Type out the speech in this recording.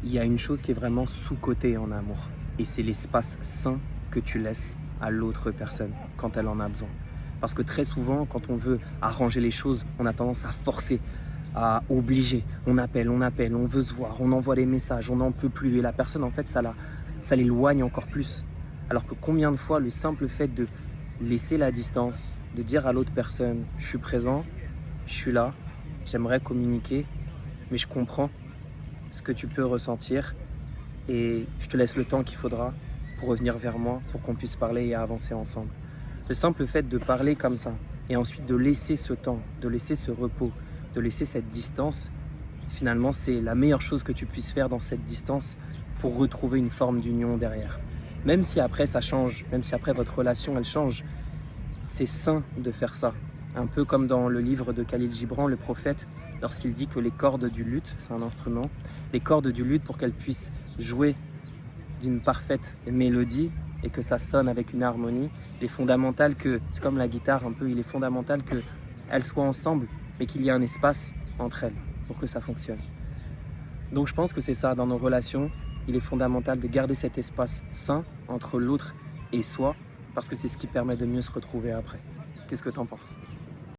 Il y a une chose qui est vraiment sous-cotée en amour, et c'est l'espace sain que tu laisses à l'autre personne quand elle en a besoin. Parce que très souvent, quand on veut arranger les choses, on a tendance à forcer, à obliger. On appelle, on veut se voir, on envoie des messages, on n'en peut plus. Et la personne, en fait, ça l'éloigne encore plus. Alors que combien de fois le simple fait de laisser la distance, de dire à l'autre personne, je suis présent, je suis là, j'aimerais communiquer, mais je comprends ce que tu peux ressentir et je te laisse le temps qu'il faudra pour revenir vers moi, pour qu'on puisse parler et avancer ensemble. Le simple fait de parler comme ça et ensuite de laisser ce temps, de laisser ce repos, de laisser cette distance, finalement, c'est la meilleure chose que tu puisses faire dans cette distance pour retrouver une forme d'union derrière. Même si après ça change, même si après votre relation elle change, c'est sain de faire ça. Un peu comme dans le livre de Khalil Gibran, le prophète, lorsqu'il dit que les cordes du luth, c'est un instrument, les cordes du luth pour qu'elles puissent jouer d'une parfaite mélodie et que ça sonne avec une harmonie, il est fondamental que, c'est comme la guitare un peu, il est fondamental qu'elles soient ensemble, mais qu'il y ait un espace entre elles pour que ça fonctionne. Donc je pense que c'est ça, dans nos relations, il est fondamental de garder cet espace sain entre l'autre et soi, parce que c'est ce qui permet de mieux se retrouver après. Qu'est-ce que tu en penses?